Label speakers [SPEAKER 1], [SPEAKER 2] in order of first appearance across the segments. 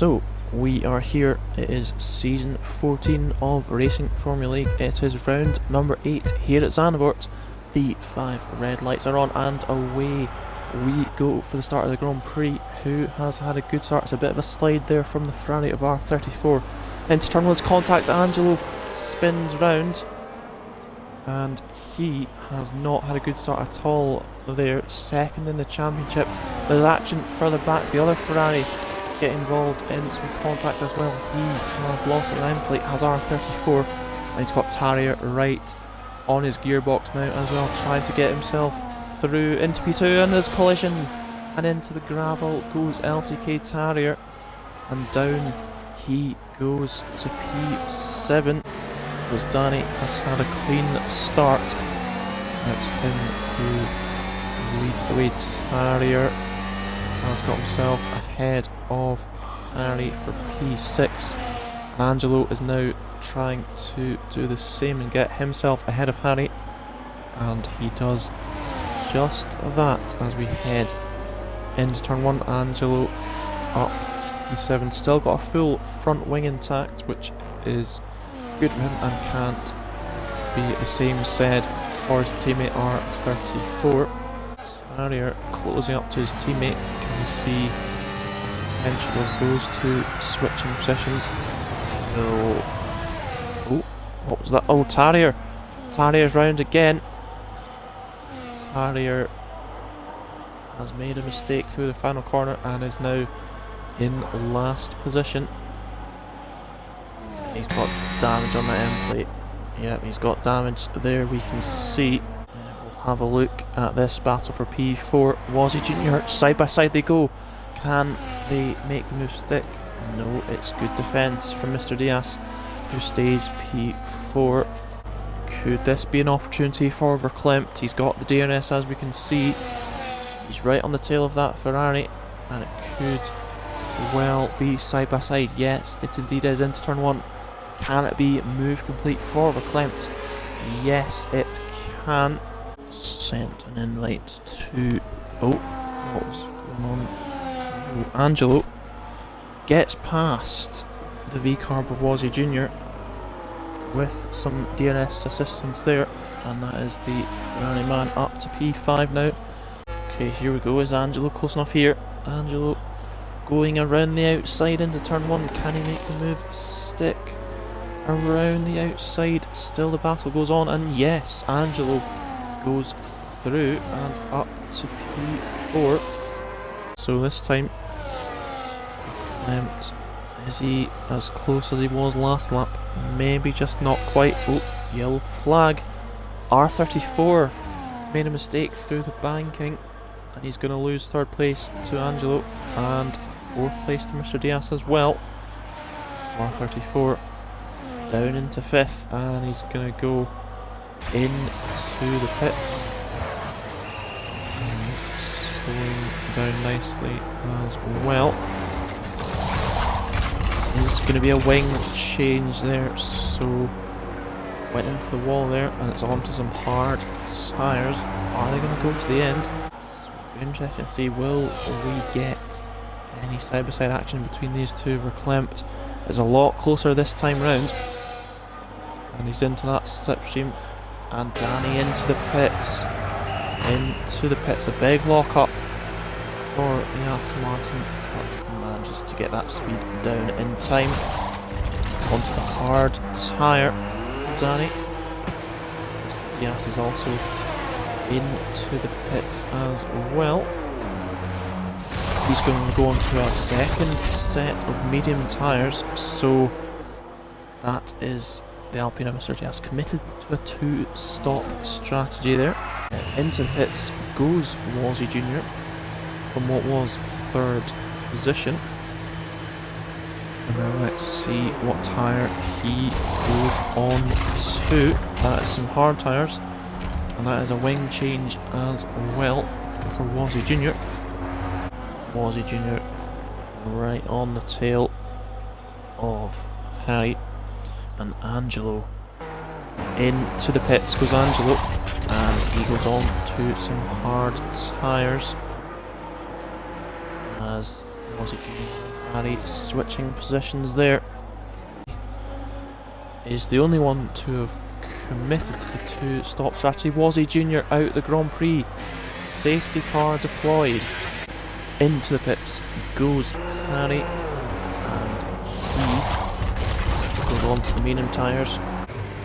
[SPEAKER 1] So, we are here. It is season 14 of Racing Formula League. It is round number 8 here at Zandvoort. The 5 red lights are on and away we go for the start of the Grand Prix. Who has had a good start? It's a bit of a slide there from the Ferrari of R34. Into turn 1's contact, Angelo spins round and he has not had a good start at all there. Second in the championship. There's action further back. The other Ferrari get involved in some contact as well. He has lost an end plate, has R34, and he's got Tarrier right on his gearbox now as well, trying to get himself through into P2, and there's collision, and into the gravel goes LTK Tarrier, and down he goes to P7, because Danny has had a clean start. That's him who leads the way. Tarrier has got himself ahead of Harry for P6. Angelo is now trying to do the same and get himself ahead of Harry, and he does just that as we head into turn 1. Angelo up P7, still got a full front wing intact, which is good for him, and can't be the same said for his teammate R34. Tarrier closing up to his teammate. Can we see the potential of those two switching positions? No. Oh, what was that? Oh, Tarrier. Tarrier's round again. Tarrier has made a mistake through the final corner and is now in last position. He's got damage on the end plate. Yep, he's got damage there, we can see. We'll have a look at this battle for P4. Wazzy Jr. side by side they go. Can they make the move stick? No, it's good defence from Mr. Diaz, who stays P4. Could this be an opportunity for Verklempt? He's got the DRS, as we can see. He's right on the tail of that Ferrari, and it could well be side by side. Yes, it indeed is. Into turn 1. Can it be move complete for Verklempt? Yes, it can. Sent an invite to... Oh, what was going on? Oh, Angelo gets past the V-carb of Wazzy Jr. with some DRS assistance there, and that is the Ferrari man up to P5 now. Okay, here we go. Is Angelo close enough here? Angelo going around the outside into turn 1. Can he make the move stick? Around the outside, still the battle goes on, and yes, Angelo goes through and up to P4. So this time, is he as close as he was last lap? Maybe just not quite. Oh, yellow flag. R34 made a mistake through the banking, and he's going to lose 3rd place to Angelo and 4th place to Mr. Diaz as well. So R34 down into 5th, and he's going to go into the pits. And slowing down nicely as well. There's going to be a wing change there, so went into the wall there, and it's onto some hard tyres. Are they going to go to the end? So it'll be interesting to see, will we get any side-by-side action between these two? Verklempt is a lot closer this time round, and he's into that slipstream, and Danny into the pits. Into the pits, a big lock up for the Aston Martin, but manages to get that speed down in time. Onto the hard tyre for Danny. Diaz is also into the pits as well. He's going to go on to a second set of medium tyres, so that is the Alpine of Mr. Diaz committed to a 2-stop strategy there. Into the pits goes Wazzy Jr. from what was 3rd position. And now let's see what tyre he goes on to. That is some hard tyres, and that is a wing change as well for Wazzy Jr. Wazzy Jr. right on the tail of Harry, and Angelo. Into the pits goes Angelo, and he goes on to some hard tyres as was it Harry switching positions there. Is the only one to have committed to the two-stop strategy. Wazzy Jr. out the Grand Prix. Safety car deployed. Into the pits goes Harry, and he goes on to the medium tyres.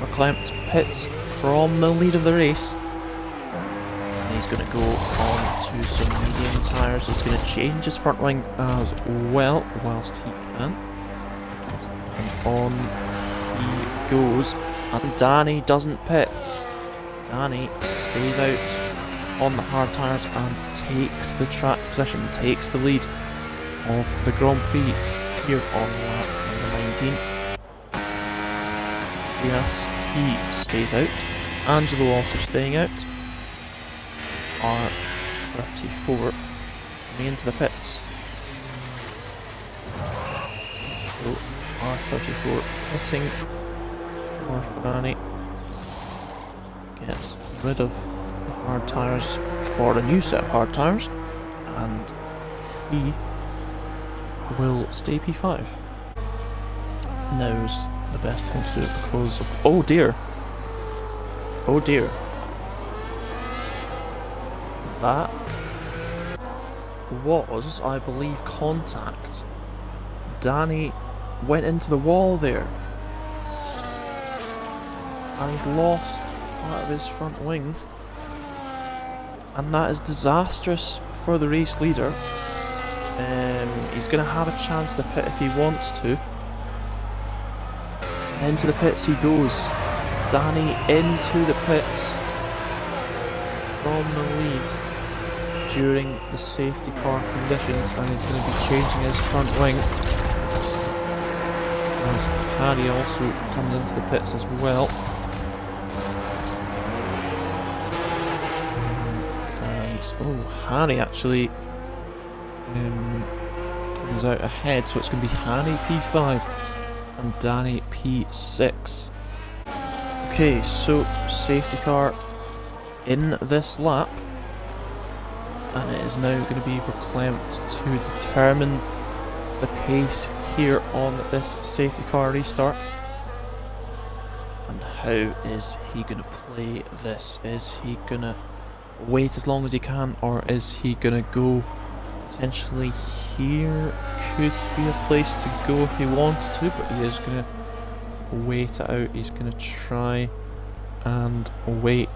[SPEAKER 1] Verklempt pits from the lead of the race. And he's going to go on to some medium tyres. He's going to change his front wing as well, whilst he can. And on he goes. And Danny doesn't pit. Danny stays out on the hard tyres and takes the track position, takes the lead of the Grand Prix here on lap number 19. Yes, he stays out. Angelo also staying out. R34 coming into the pits. So R34 pitting for Ferrari. Gets rid of the hard tyres for a new set of hard tyres, and he will stay P5. Now's the best time to do it because of... oh dear! Oh dear. That was, I believe, contact. Danny went into the wall there. And he's lost part of his front wing. And that is disastrous for the race leader. He's going to have a chance to pit if he wants to. Into the pits he goes. Danny into the pits from the lead during the safety car conditions, and he's going to be changing his front wing. As Harry also comes into the pits as well. Oh, Harry actually comes out ahead, so it's going to be Harry P5 and Danny P6. Okay, so safety car in this lap, and it is now going to be Verklempt to determine the pace here on this safety car restart. And how is he going to play this? Is he going to wait as long as he can, or is he gonna go potentially here? Could be a place to go if he wanted to, but he is gonna wait it out. He's gonna try and wait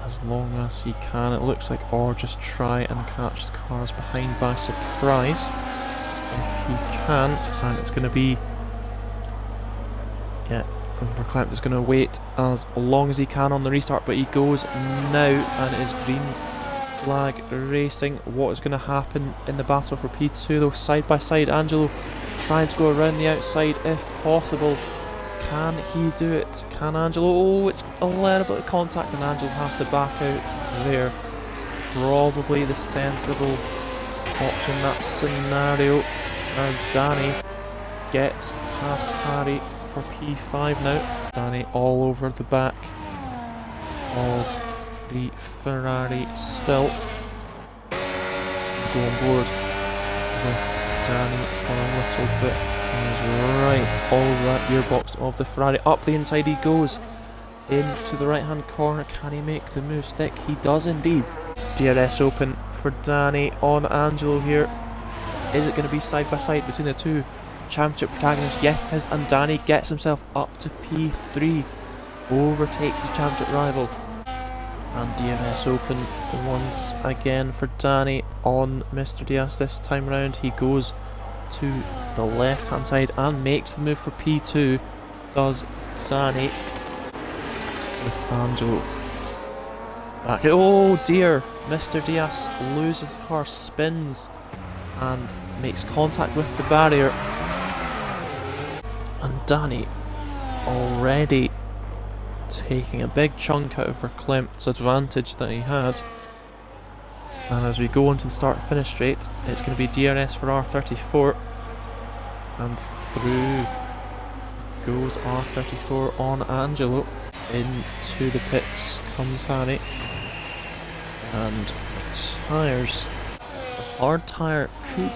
[SPEAKER 1] as long as he can, it looks like, or just try and catch the cars behind by surprise if he can. And it's gonna be, yeah, Verklempt is going to wait as long as he can on the restart, but he goes now, and it is green flag racing. What is going to happen in the battle for P2 though? Side by side, Angelo trying to go around the outside if possible. Can he do it? Can Angelo? Oh, it's a little bit of contact, and Angelo has to back out there. Probably the sensible option in that scenario, as Danny gets past Harry for P5 now. Danny all over the back of the Ferrari still. Go on board with Danny for a little bit. He's right all that gearbox of the Ferrari. Up the inside he goes. Into the right hand corner. Can he make the move stick? He does indeed. DRS open for Danny on Angelo here. Is it going to be side by side between the two championship protagonists? Yes it is, and Danny gets himself up to P3, overtakes his championship rival, and DRS open once again for Danny on Mr. Diaz. This time round he goes to the left hand side and makes the move for P2, does Danny, with Angelo back. Oh dear, Mr. Diaz loses the car, spins and makes contact with the barrier. And Danny already taking a big chunk out of Verklempt's advantage that he had. And as we go into the start-finish straight, it's going to be DRS for R34. And through goes R34 on Angelo. Into the pits comes Harry. And the tyres, the hard tyre could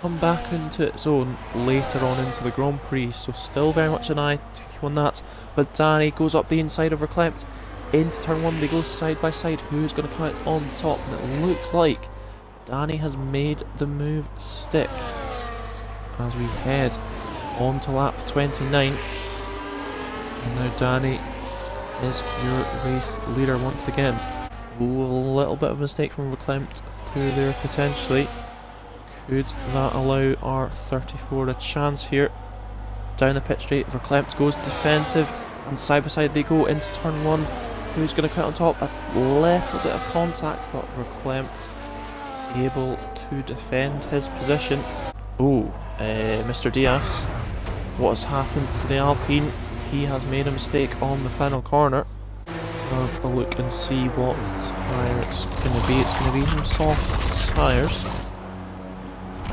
[SPEAKER 1] come back into its own later on into the Grand Prix, so still very much an eye on that. But Danny goes up the inside of Verklempt into turn 1. They go side by side. Who's going to come out on top? And it looks like Danny has made the move stick as we head on to lap 29. And now Danny is your race leader once again. Ooh, a little bit of a mistake from Verklempt through there potentially. Could that allow R34 a chance here? Down the pit straight, Verklempt goes defensive, and side by side they go into turn 1. Who's going to come out on top? A little bit of contact, but Verklempt able to defend his position. Oh, Mr. Diaz, what has happened to the Alpine? He has made a mistake on the final corner. Have a look and see what tyre it's going to be. It's going to be some soft tyres.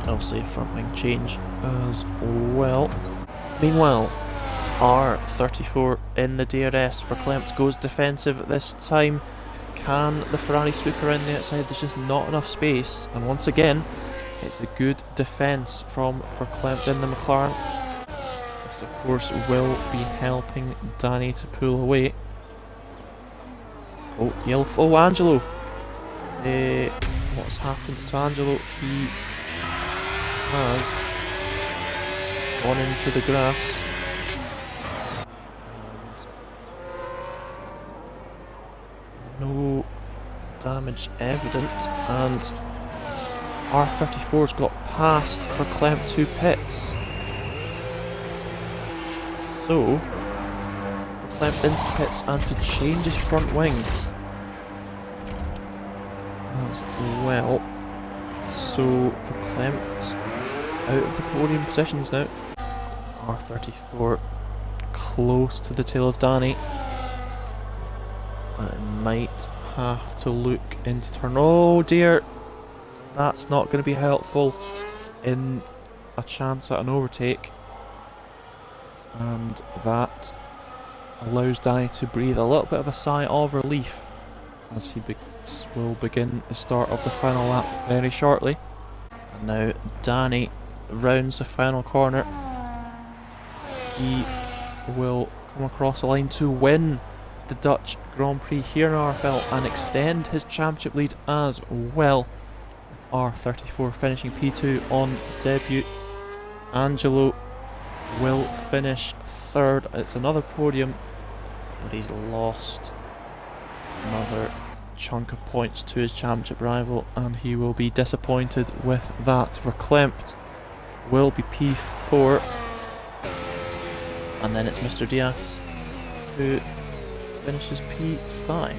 [SPEAKER 1] Obviously a front wing change as well. Meanwhile, R34 in the DRS. Verklempt goes defensive this time. Can the Ferrari sweep around the outside? There's just not enough space. And once again, it's a good defence from Verklempt in the McLaren. This of course will be helping Danny to pull away. Oh, yellow. Oh, Angelo. What's happened to Angelo? He has gone into the grass. And no damage evident. And R34's got past Verklempt to pits. So Verklempt into pits and to change his front wing as well. So Verklempt out of the podium positions now. R34 close to the tail of Danny. It might have to look into turn. Oh dear, that's not going to be helpful in a chance at an overtake. And that allows Danny to breathe a little bit of a sigh of relief as he will begin the start of the final lap very shortly. And now Danny rounds the final corner. He will come across the line to win the Dutch Grand Prix here in RFL and extend his championship lead as well, with R34 finishing P2 on debut. Angelo will finish third. It's another podium, but he's lost another chunk of points to his championship rival, and he will be disappointed with that. Verklempt will be P4, and then it's Mr. Diaz who finishes P5.